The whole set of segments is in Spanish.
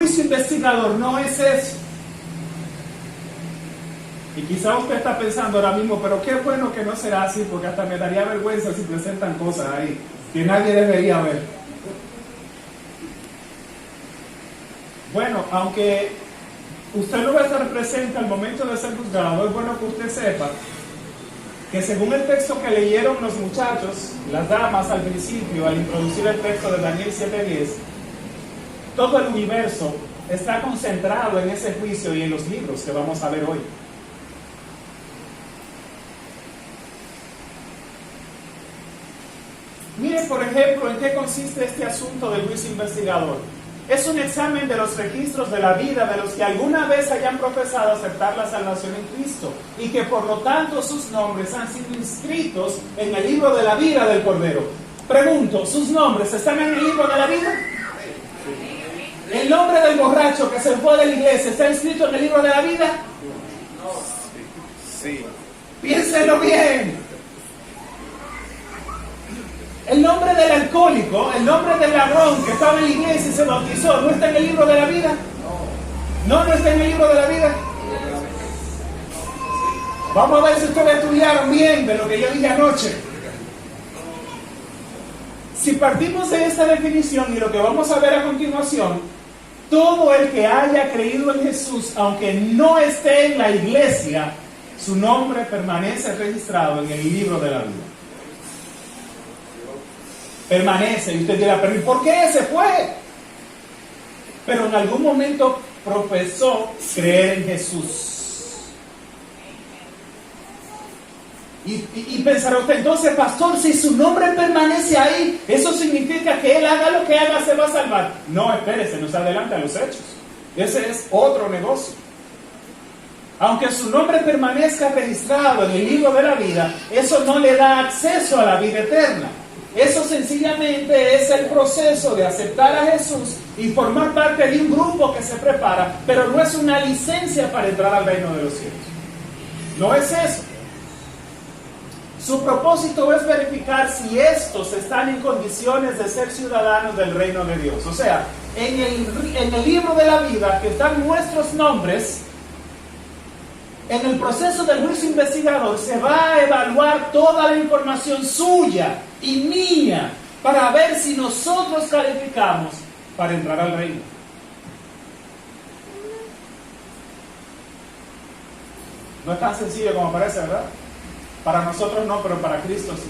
juicio investigador no es eso. Y quizá usted está pensando ahora mismo, pero qué bueno que no será así, porque hasta me daría vergüenza si presentan cosas ahí que nadie debería ver. Bueno, aunque usted no va a estar presente al momento de ser juzgado, es bueno que usted sepa que según el texto que leyeron los muchachos, las damas al principio, al introducir el texto de Daniel 7:10, todo el universo está concentrado en ese juicio y en los libros que vamos a ver hoy. Miren, por ejemplo, en qué consiste este asunto del juicio investigador. Es un examen de los registros de la vida de los que alguna vez hayan profesado aceptar la salvación en Cristo y que por lo tanto sus nombres han sido inscritos en el libro de la vida del Cordero. Pregunto, ¿sus nombres están en el libro de la vida? ¿El nombre del borracho que se fue de la iglesia está inscrito en el libro de la vida? Sí. Piénselo bien. El nombre del alcohólico, el nombre del ladrón que estaba en la iglesia y se bautizó, ¿no está en el libro de la vida? No está en el libro de la vida. Vamos a ver si ustedes estudiaron bien de lo que yo dije anoche. Si partimos de esta definición y lo que vamos a ver a continuación, todo el que haya creído en Jesús, aunque no esté en la iglesia, su nombre permanece registrado en el libro de la vida. Permanece, y usted dirá, pero ¿y por qué se fue? Pero en algún momento profesó creer en Jesús. Y pensará usted, entonces, pastor, si su nombre permanece ahí, ¿eso significa que él haga lo que haga, se va a salvar? No, espérese, nos adelanta a los hechos. Ese es otro negocio. Aunque su nombre permanezca registrado en el libro de la vida, eso no le da acceso a la vida eterna. Eso sencillamente es el proceso de aceptar a Jesús y formar parte de un grupo que se prepara, pero no es una licencia para entrar al reino de los cielos. No es eso. Su propósito es verificar si estos están en condiciones de ser ciudadanos del reino de Dios. O sea, en el libro de la vida que están nuestros nombres, en el proceso del juicio investigador se va a evaluar toda la información suya y mía para ver si nosotros calificamos para entrar al reino. No es tan sencillo como parece, ¿verdad? Para nosotros no, pero para Cristo sí.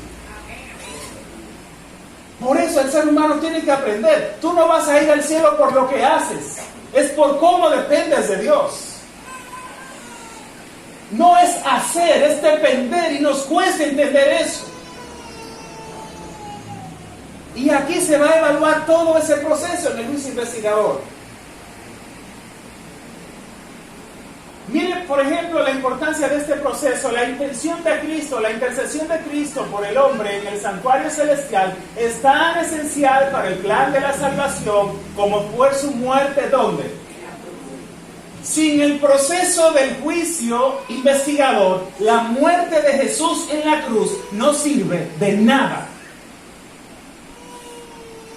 Por eso el ser humano tiene que aprender. Tú no vas a ir al cielo por lo que haces, es por cómo dependes de Dios. No es hacer, es depender, y nos cuesta entender eso. Y aquí se va a evaluar todo ese proceso en el juicio investigador. Miren, por ejemplo, la importancia de este proceso. La intención de Cristo, la intercesión de Cristo por el hombre en el santuario celestial es tan esencial para el plan de la salvación como fue su muerte, ¿dónde? Sin el proceso del juicio investigador, la muerte de Jesús en la cruz no sirve de nada.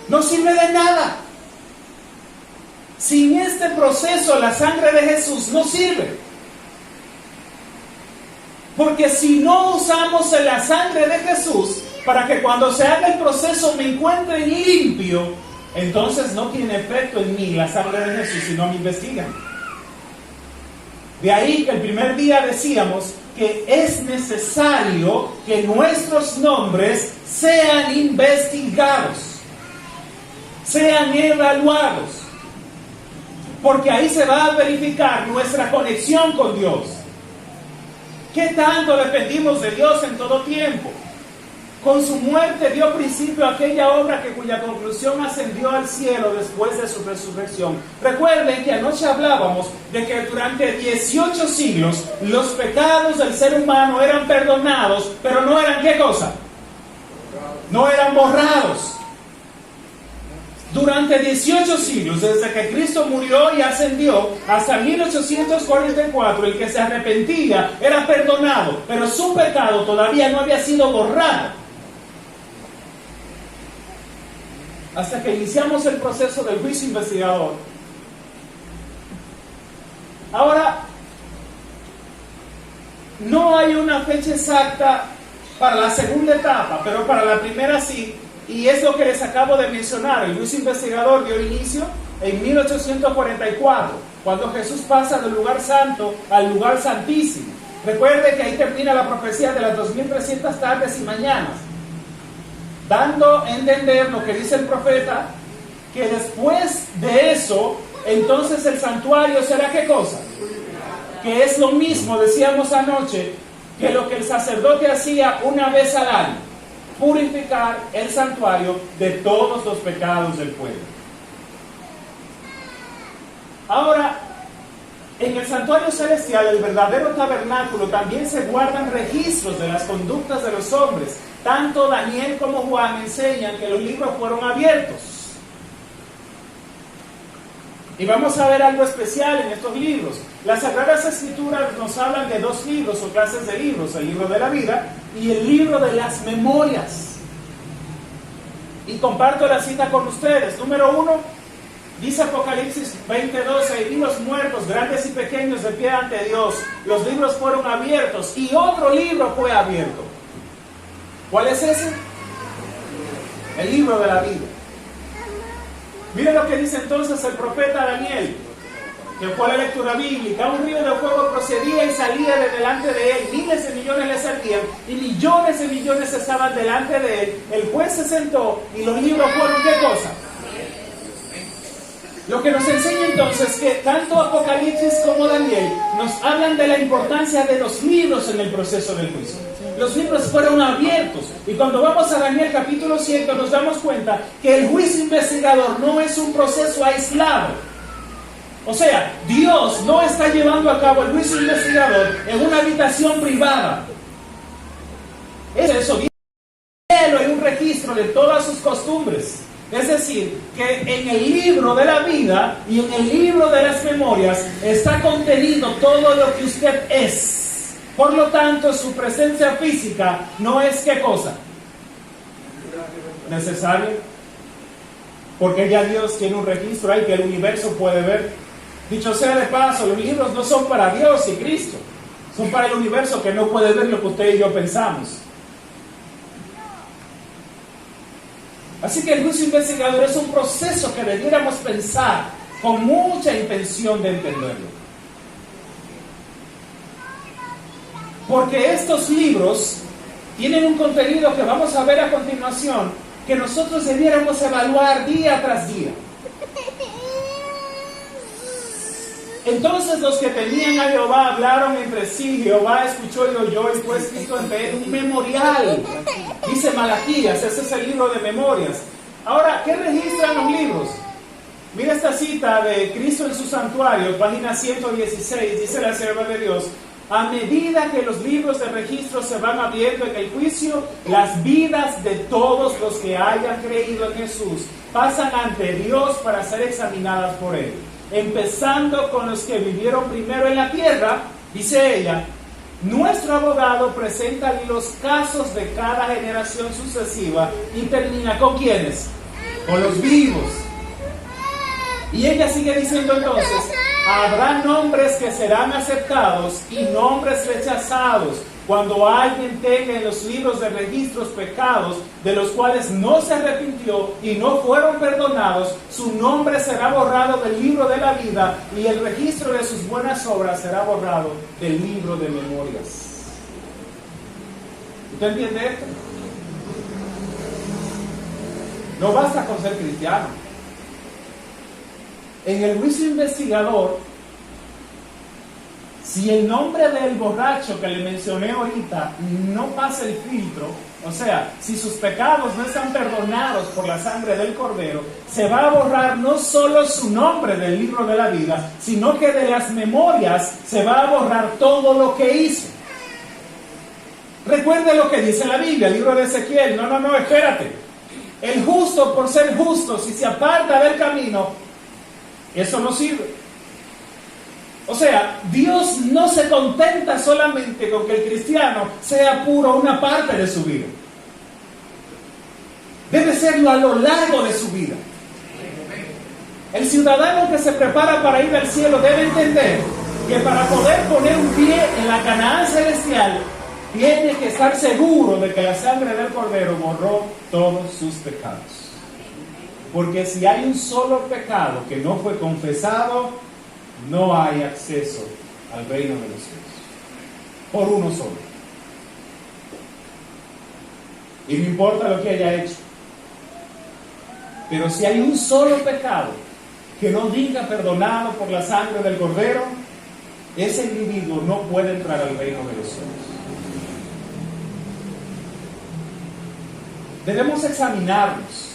No sirve de nada. Sin este proceso, la sangre de Jesús no sirve. Porque si no usamos la sangre de Jesús para que cuando se haga el proceso me encuentre limpio, entonces no tiene efecto en mí la sangre de Jesús si no me investigan. De ahí que el primer día decíamos que es necesario que nuestros nombres sean investigados, sean evaluados, porque ahí se va a verificar nuestra conexión con Dios. ¿Qué tanto dependimos de Dios en todo tiempo? Con su muerte dio principio a aquella obra cuya conclusión ascendió al cielo después de su resurrección. Recuerden que anoche hablábamos de que durante 18 siglos los pecados del ser humano eran perdonados, pero no eran ¿qué cosa? No eran borrados. Durante 18 siglos, desde que Cristo murió y ascendió, hasta 1844, el que se arrepentía era perdonado, pero su pecado todavía no había sido borrado. Hasta que iniciamos el proceso del juicio investigador, Ahora, no hay una fecha exacta para la segunda etapa, pero para la primera sí, y es lo que les acabo de mencionar. El juicio investigador dio inicio en 1844, cuando Jesús pasa del lugar santo al lugar santísimo. Recuerde que ahí termina la profecía de las 2300 tardes y mañanas, dando a entender lo que dice el profeta, que después de eso, entonces el santuario será ¿qué cosa? Que es lo mismo, decíamos anoche, que lo que el sacerdote hacía una vez al año, purificar el santuario de todos los pecados del pueblo. Ahora, en el santuario celestial, el verdadero tabernáculo, también se guardan registros de las conductas de los hombres. Tanto Daniel como Juan enseñan que los libros fueron abiertos. Y vamos a ver algo especial en estos libros. Las Sagradas Escrituras nos hablan de dos libros o clases de libros: el libro de la vida y el libro de las memorias. Y comparto la cita con ustedes. Número 1, dice Apocalipsis 20:12: y vi los muertos, grandes y pequeños, de pie ante Dios. Los libros fueron abiertos y otro libro fue abierto. ¿Cuál es ese? El libro de la vida. Miren lo que dice entonces el profeta Daniel, que fue la lectura bíblica: un río de fuego procedía y salía de delante de él, miles de millones le servían y millones de millones estaban delante de él. El juez se sentó y los libros fueron ¿qué cosa? Lo que nos enseña entonces que tanto Apocalipsis como Daniel nos hablan de la importancia de los libros en el proceso del juicio. Los libros fueron abiertos, y cuando vamos a Daniel capítulo 7 nos damos cuenta que el juicio investigador no es un proceso aislado. O sea, Dios no está llevando a cabo el juicio investigador en una habitación privada. Eso hay un registro de todas sus costumbres. Es decir, que en el libro de la vida y en el libro de las memorias está contenido todo lo que usted es. Por lo tanto, su presencia física no es ¿qué cosa? Necesaria. Porque ya Dios tiene un registro ahí que el universo puede ver. Dicho sea de paso, los libros no son para Dios y Cristo. Son para el universo que no puede ver lo que usted y yo pensamos. Así que el juicio investigador es un proceso que debiéramos pensar con mucha intención de entenderlo. Porque estos libros tienen un contenido que vamos a ver a continuación, que nosotros debiéramos evaluar día tras día. Entonces los que temían a Jehová hablaron entre sí. Jehová escuchó y oyó, y fue escrito entre él un memorial. Dice Malaquías, ese es el libro de memorias. Ahora, ¿qué registran los libros? Mira esta cita de Cristo en su santuario, página 116, dice la sierva de Dios: a medida que los libros de registro se van abriendo en el juicio, las vidas de todos los que hayan creído en Jesús pasan ante Dios para ser examinadas por él. Empezando con los que vivieron primero en la tierra, dice ella, nuestro abogado presenta los casos de cada generación sucesiva y termina ¿con quiénes? Con los vivos. Y ella sigue diciendo entonces: habrá nombres que serán aceptados y nombres rechazados. Cuando alguien tenga en los libros de registros pecados de los cuales no se arrepintió y no fueron perdonados, su nombre será borrado del libro de la vida y el registro de sus buenas obras será borrado del libro de memorias. ¿Usted entiende esto? No basta con ser cristiano. En el juicio investigador, si el nombre del borracho que le mencioné ahorita no pasa el filtro, o sea, si sus pecados no están perdonados por la sangre del Cordero, se va a borrar no solo su nombre del libro de la vida, sino que de las memorias se va a borrar todo lo que hizo. Recuerde lo que dice la Biblia, el libro de Ezequiel. No, espérate. El justo, por ser justo, si se aparta del camino, eso no sirve. O sea, Dios no se contenta solamente con que el cristiano sea puro una parte de su vida. Debe serlo a lo largo de su vida. El ciudadano que se prepara para ir al cielo debe entender que para poder poner un pie en la Canaán celestial, tiene que estar seguro de que la sangre del Cordero borró todos sus pecados. Porque si hay un solo pecado que no fue confesado, no hay acceso al reino de los cielos. Por uno solo. Y no importa lo que haya hecho. Pero si hay un solo pecado que no diga perdonado por la sangre del Cordero, ese individuo no puede entrar al reino de los cielos. Debemos examinarnos.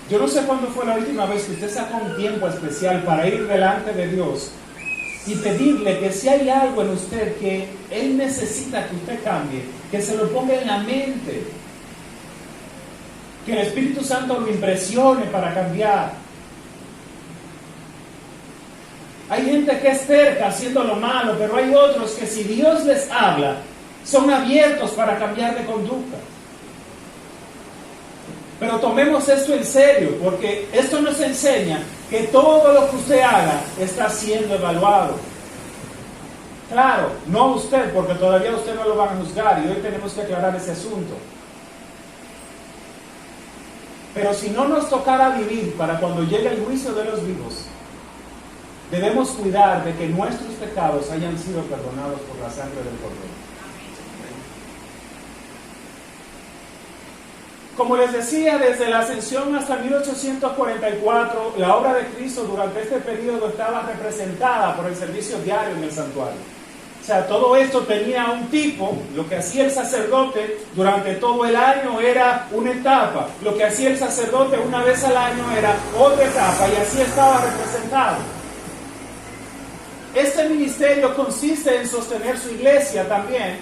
Yo no sé cuándo fue la última vez que usted sacó un tiempo especial para ir delante de Dios y pedirle que si hay algo en usted que Él necesita que usted cambie, que se lo ponga en la mente, que el Espíritu Santo lo impresione para cambiar. Hay gente que es terca haciendo lo malo, pero hay otros que si Dios les habla, son abiertos para cambiar de conducta. Pero tomemos esto en serio, porque esto nos enseña que todo lo que usted haga está siendo evaluado. Claro, no usted, porque todavía usted no lo van a juzgar y hoy tenemos que aclarar ese asunto. Pero si no nos tocara vivir para cuando llegue el juicio de los vivos, debemos cuidar de que nuestros pecados hayan sido perdonados por la sangre del Cordero. Como les decía, desde la ascensión hasta 1844, la obra de Cristo durante este periodo estaba representada por el servicio diario en el santuario. O sea, todo esto tenía un tipo. Lo que hacía el sacerdote durante todo el año era una etapa. Lo que hacía el sacerdote una vez al año era otra etapa, y así estaba representado. Este ministerio consiste en sostener su iglesia también,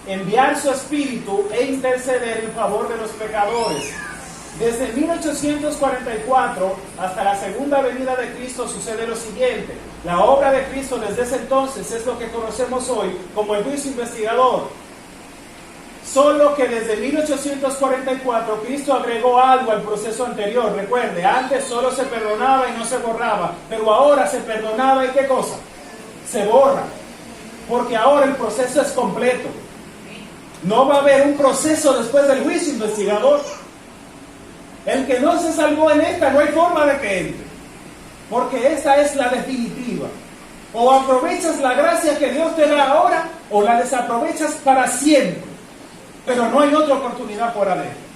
enviar su espíritu e interceder en favor de los pecadores. Desde 1844 hasta la segunda venida de Cristo sucede lo siguiente. La obra de Cristo desde ese entonces es lo que conocemos hoy como el juicio investigador. Solo que desde 1844 Cristo agregó algo al proceso anterior. Recuerde, antes solo se perdonaba y no se borraba, pero ahora se perdonaba y ¿qué cosa? Se borra. Porque ahora el proceso es completo. No va a haber un proceso después del juicio investigador. El que no se salvó en esta, no hay forma de que entre. Porque esta es la definitiva. O aprovechas la gracia que Dios te da ahora, o la desaprovechas para siempre. Pero no hay otra oportunidad por adentro.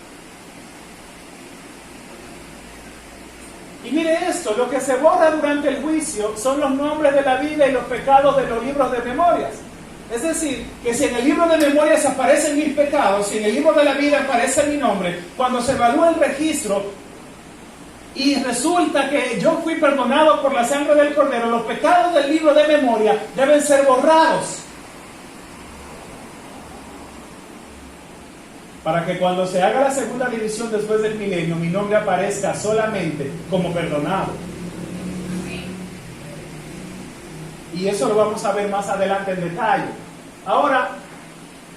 Y mire esto, lo que se borra durante el juicio son los nombres de la vida y los pecados de los libros de memorias. Es decir, que si en el libro de memorias aparecen mis pecados, si en el libro de la vida aparece mi nombre, cuando se evalúa el registro y resulta que yo fui perdonado por la sangre del Cordero, los pecados del libro de memoria deben ser borrados. Para que cuando se haga la segunda división después del milenio, mi nombre aparezca solamente como perdonado. Y eso lo vamos a ver más adelante en detalle. Ahora,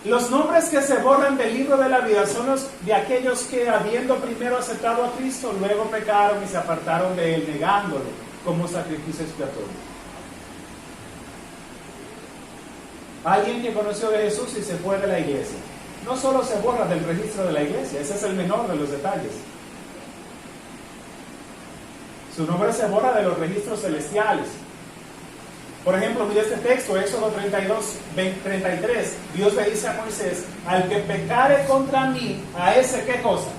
los nombres que se borran del libro de la vida son los de aquellos que, habiendo primero aceptado a Cristo, luego pecaron y se apartaron de Él, negándolo como sacrificio expiatorio. Alguien que conoció de Jesús y se fue de la iglesia, no solo se borra del registro de la iglesia, ese es el menor de los detalles. Su nombre se borra de los registros celestiales. Por ejemplo, mira este texto, Éxodo 33. Dios le dice a Moisés: al que pecare contra mí, a ese, ¿qué cosa?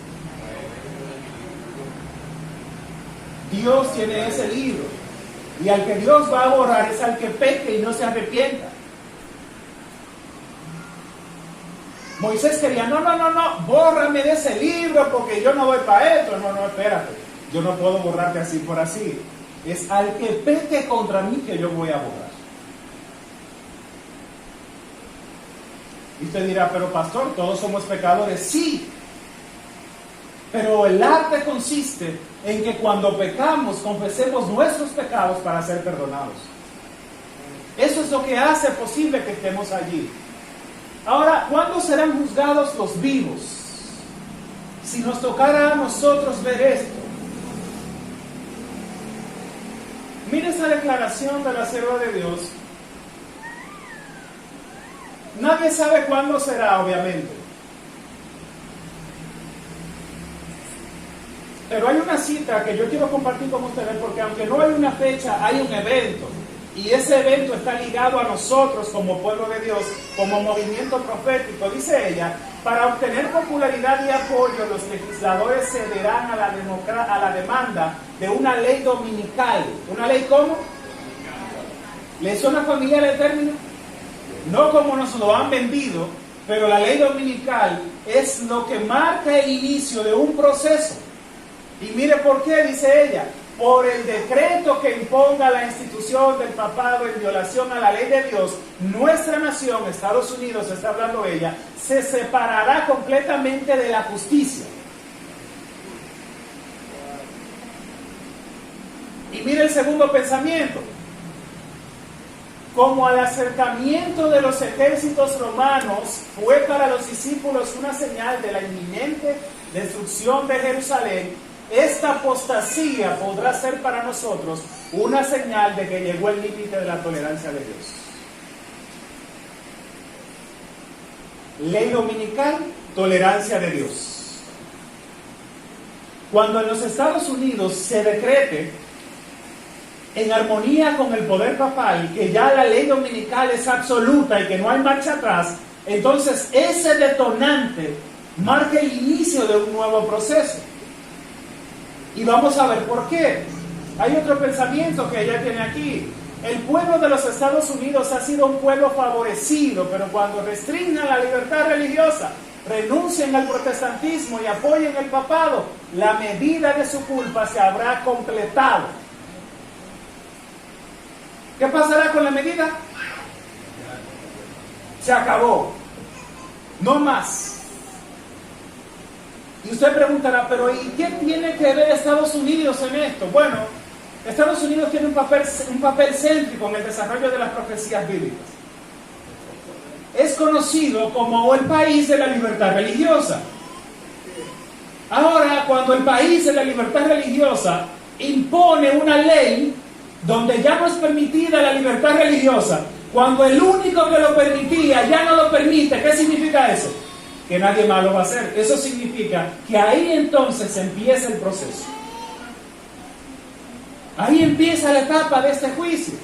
Dios tiene ese libro. Y al que Dios va a borrar es al que peque y no se arrepienta. Moisés quería, no, bórrame de ese libro porque yo no voy para esto. No, espérate, yo no puedo borrarte así por así. Es al que peque contra mí que yo voy a borrar. Y usted dirá, pero pastor, todos somos pecadores. Sí, pero el arte consiste en que cuando pecamos, confesemos nuestros pecados para ser perdonados. Eso es lo que hace posible que estemos allí. Ahora, ¿cuándo serán juzgados los vivos? Si nos tocara a nosotros ver esto. Mire esa declaración de la sierva de Dios. Nadie sabe cuándo será, obviamente. Pero hay una cita que yo quiero compartir con ustedes, porque aunque no hay una fecha, hay un evento. Y ese evento está ligado a nosotros como pueblo de Dios, como movimiento profético. Dice ella, para obtener popularidad y apoyo, los legisladores cederán a la demanda de una ley dominical. ¿Una ley cómo? ¿Le suena familiar el término? No como nos lo han vendido, pero la ley dominical es lo que marca el inicio de un proceso. Y mire por qué, dice ella, por el decreto que imponga la institución del papado en violación a la ley de Dios, nuestra nación, Estados Unidos, está hablando ella, se separará completamente de la justicia. Y mire el segundo pensamiento. Como al acercamiento de los ejércitos romanos fue para los discípulos una señal de la inminente destrucción de Jerusalén, esta apostasía podrá ser para nosotros una señal de que llegó el límite de la tolerancia de Dios. Ley dominical, tolerancia de Dios. Cuando en los Estados Unidos se decrete, en armonía con el poder papal, que ya la ley dominical es absoluta y que no hay marcha atrás, entonces ese detonante marca el inicio de un nuevo proceso. Y vamos a ver por qué. Hay otro pensamiento que ella tiene aquí. El pueblo de los Estados Unidos ha sido un pueblo favorecido, pero cuando restringan la libertad religiosa, renuncien al protestantismo y apoyen el papado, la medida de su culpa se habrá completado. ¿Qué pasará con la medida? Se acabó. No más. Y usted preguntará, pero ¿y qué tiene que ver Estados Unidos en esto? Bueno, Estados Unidos tiene un papel céntrico en el desarrollo de las profecías bíblicas. Es conocido como el país de la libertad religiosa. Ahora, cuando el país de la libertad religiosa impone una ley donde ya no es permitida la libertad religiosa, cuando el único que lo permitía ya no lo permite, ¿qué significa eso? Que nadie más lo va a hacer. Eso significa que ahí entonces empieza el proceso. Ahí empieza la etapa de este juicio.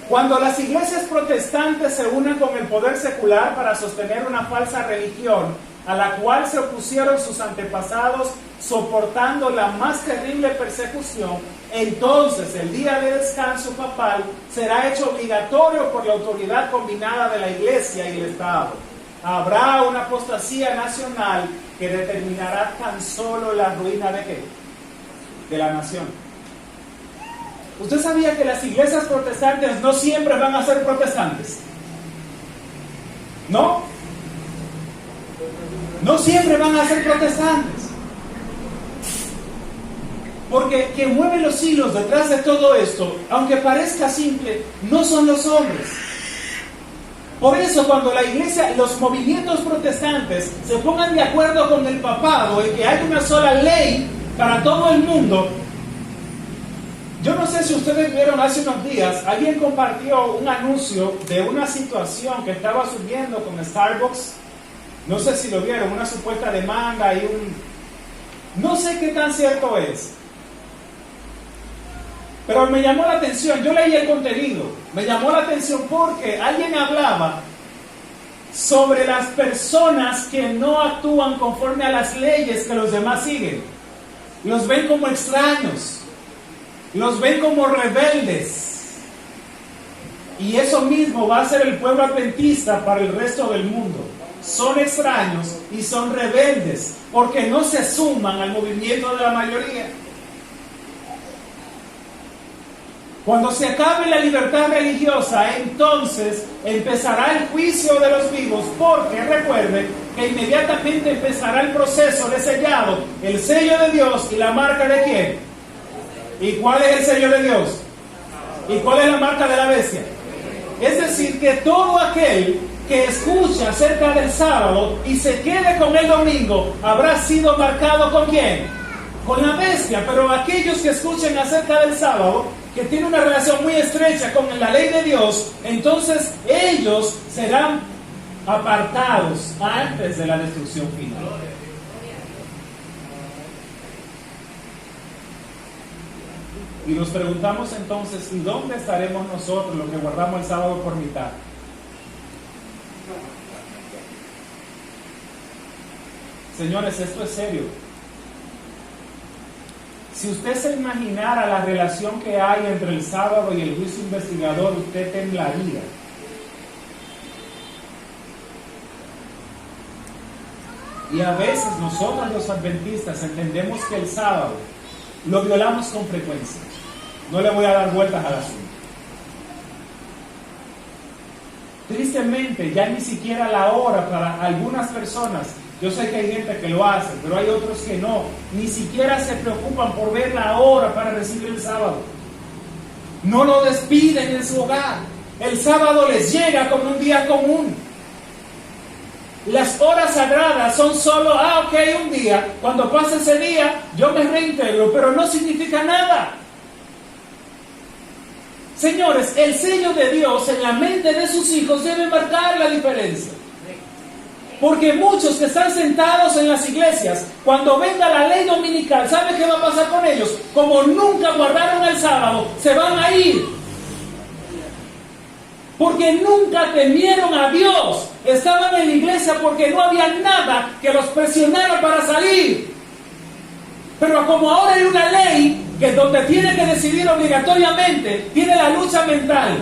Cuando las iglesias protestantes se unen con el poder secular para sostener una falsa religión a la cual se opusieron sus antepasados soportando la más terrible persecución, entonces el día de descanso papal será hecho obligatorio por la autoridad combinada de la iglesia y el Estado. Habrá una apostasía nacional que determinará tan solo la ruina de ¿qué? De la nación. ¿Usted sabía que las iglesias protestantes no siempre van a ser protestantes? ¿No? No siempre van a ser protestantes. Porque quien mueve los hilos detrás de todo esto, aunque parezca simple, no son los hombres. Por eso cuando la iglesia, los movimientos protestantes se pongan de acuerdo con el papado en que hay una sola ley para todo el mundo. Yo no sé si ustedes vieron hace unos días, alguien compartió un anuncio de una situación que estaba surgiendo con Starbucks. No sé si lo vieron, una supuesta demanda y no sé qué tan cierto es. Pero me llamó la atención, yo leí el contenido, me llamó la atención porque alguien hablaba sobre las personas que no actúan conforme a las leyes que los demás siguen. Los ven como extraños, los ven como rebeldes. Y eso mismo va a ser el pueblo adventista para el resto del mundo. Son extraños y son rebeldes porque no se suman al movimiento de la mayoría. Cuando se acabe la libertad religiosa, entonces empezará el juicio de los vivos, porque recuerden que inmediatamente empezará el proceso de sellado, el sello de Dios y la marca de ¿quién? ¿Y cuál es el sello de Dios? ¿Y cuál es la marca de la bestia? Es decir, que todo aquel que escucha acerca del sábado y se quede con el domingo, habrá sido marcado ¿con quién? con la bestia, pero aquellos que escuchen acerca del sábado, que tienen una relación muy estrecha con la ley de Dios, entonces ellos serán apartados antes de la destrucción final. Y nos preguntamos entonces, ¿y dónde estaremos nosotros los que guardamos el sábado por mitad? Señores, esto es serio. Si usted se imaginara la relación que hay entre el sábado y el juicio investigador, usted temblaría. Y a veces nosotros los adventistas entendemos que el sábado lo violamos con frecuencia. No le voy a dar vueltas al asunto. Tristemente, ya ni siquiera la hora para algunas personas, yo sé que hay gente que lo hace, pero hay otros que no, ni siquiera se preocupan por ver la hora para recibir el sábado. No lo despiden en su hogar. El sábado les llega como un día común. Las horas sagradas son solo, ok, un día. Cuando pasa ese día, yo me reintegro, pero no significa nada. Señores, el sello de Dios en la mente de sus hijos debe marcar la diferencia. Porque muchos que están sentados en las iglesias, cuando venga la ley dominical, ¿sabe qué va a pasar con ellos? Como nunca guardaron el sábado, se van a ir. Porque nunca temieron a Dios. Estaban en la iglesia porque no había nada que los presionara para salir. Pero como ahora hay una ley que donde tiene que decidir obligatoriamente, tiene la lucha mental.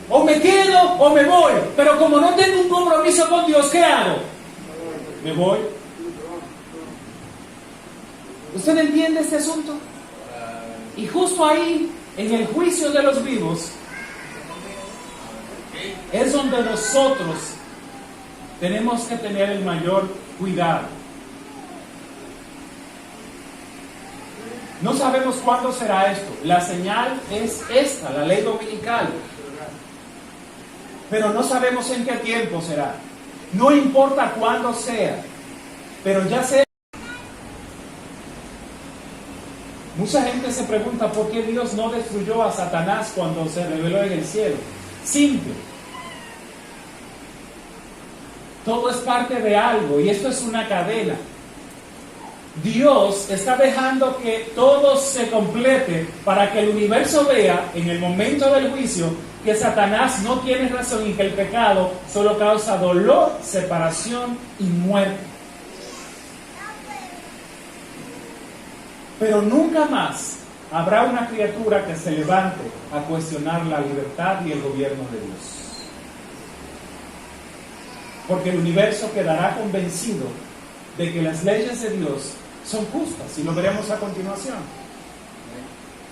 O me quedo o me voy. Pero como no tengo un compromiso con Dios, ¿qué hago? Me voy. ¿Usted entiende este asunto? Y justo ahí, en el juicio de los vivos, es donde nosotros tenemos que tener el mayor cuidado. No sabemos cuándo será esto. La señal es esta, la ley dominical. Pero no sabemos en qué tiempo será. No importa cuándo sea, pero ya sea. Mucha gente se pregunta por qué Dios no destruyó a Satanás cuando se reveló en el cielo. Simple. Todo es parte de algo y esto es una cadena. Dios está dejando que todo se complete para que el universo vea en el momento del juicio que Satanás no tiene razón y que el pecado solo causa dolor, separación y muerte. Pero nunca más habrá una criatura que se levante a cuestionar la libertad y el gobierno de Dios. Porque el universo quedará convencido de que las leyes de Dios son justas, y lo veremos a continuación.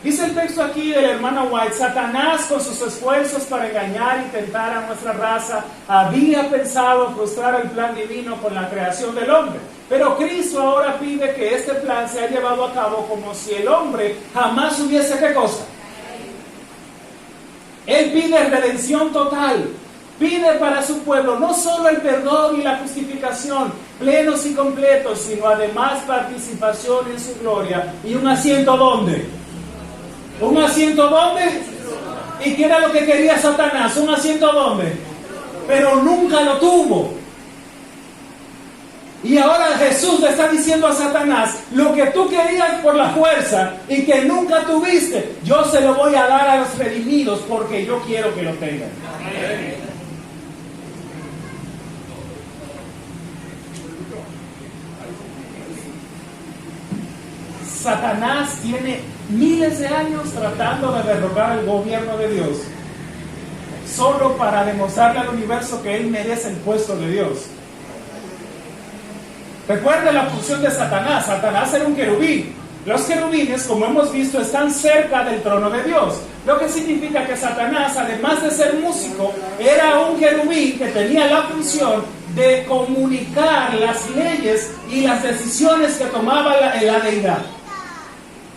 Dice el texto aquí del hermano White: Satanás, con sus esfuerzos para engañar y tentar a nuestra raza, había pensado frustrar el plan divino con la creación del hombre. Pero Cristo ahora pide que este plan sea llevado a cabo como si el hombre jamás hubiese, ¿qué cosa? Él pide redención total. Pide para su pueblo no solo el perdón y la justificación plenos y completos, sino además participación en su gloria. ¿Y un asiento dónde? ¿Un asiento dónde? ¿Y qué era lo que quería Satanás? ¿Un asiento dónde? Pero nunca lo tuvo. Y ahora Jesús le está diciendo a Satanás: lo que tú querías por la fuerza y que nunca tuviste, yo se lo voy a dar a los redimidos porque yo quiero que lo tengan. Amén. Satanás tiene miles de años tratando de derrocar el gobierno de Dios, solo para demostrarle al universo que él merece el puesto de Dios. Recuerda la función de Satanás. Satanás era un querubín. Los querubines, como hemos visto, están cerca del trono de Dios, lo que significa que Satanás, además de ser músico, era un querubín que tenía la función de comunicar las leyes y las decisiones que tomaba la deidad.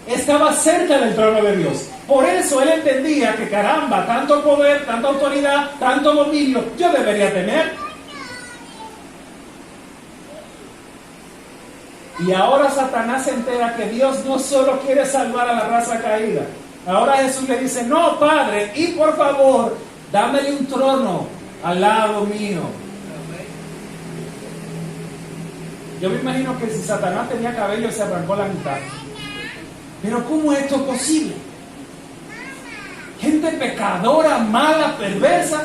Estaba cerca del trono de Dios. Por eso él entendía que, caramba, tanto poder, tanta autoridad, tanto dominio, yo debería tener. Y ahora Satanás se entera que Dios no solo quiere salvar a la raza caída. Ahora Jesús le dice, no, Padre, y por favor, dámele un trono al lado mío. Yo me imagino que si Satanás tenía cabello se arrancó la mitad. Pero ¿cómo es esto posible? Gente pecadora, mala, perversa,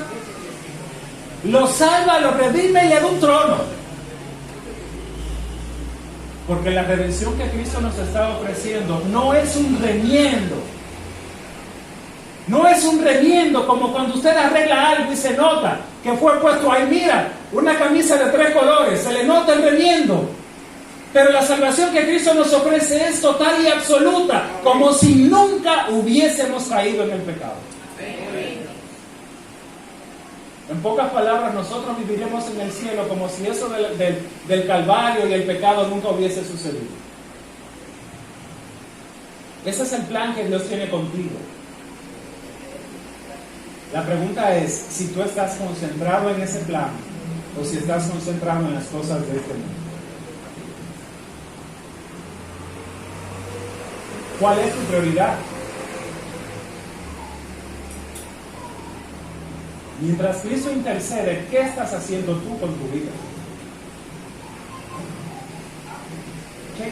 lo salva, lo redime y le da un trono. Porque la redención que Cristo nos está ofreciendo no es un remiendo. No es un remiendo como cuando usted arregla algo y se nota que fue puesto ahí. Mira, una camisa de 3 colores, se le nota el remiendo. Pero la salvación que Cristo nos ofrece es total y absoluta, como si nunca hubiésemos caído en el pecado. En pocas palabras, nosotros viviremos en el cielo como si eso del Calvario y el pecado nunca hubiese sucedido. Ese es el plan que Dios tiene contigo. La pregunta es si tú estás concentrado en ese plan o si estás concentrado en las cosas de este mundo. ¿Cuál es tu prioridad? Mientras Cristo intercede, ¿qué estás haciendo tú con tu vida?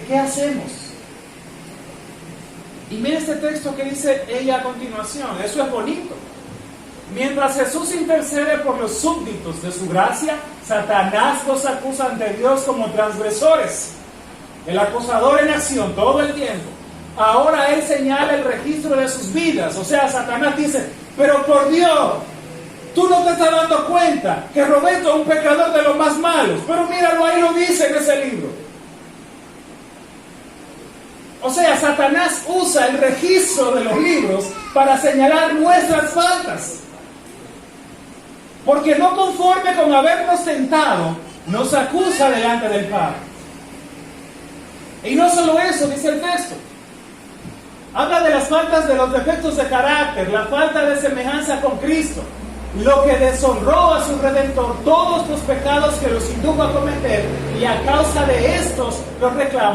¿Qué hacemos? Y mira este texto que dice ella a continuación. Eso es bonito. Mientras Jesús intercede por los súbditos de su gracia, Satanás los acusa ante Dios como transgresores. El acusador en acción todo el tiempo. Ahora él señala el registro de sus vidas. O sea, Satanás dice, pero por Dios, tú no te estás dando cuenta que Roberto es un pecador de los más malos. Pero míralo, ahí lo dice en ese libro. O sea, Satanás usa el registro de los libros para señalar nuestras faltas. Porque no conforme con habernos tentado, nos acusa delante del Padre. Y no solo eso, dice el texto. Habla de las faltas, de los defectos de carácter, la falta de semejanza con Cristo, lo que deshonró a su Redentor, todos los pecados que los indujo a cometer, y a causa de estos los reclamó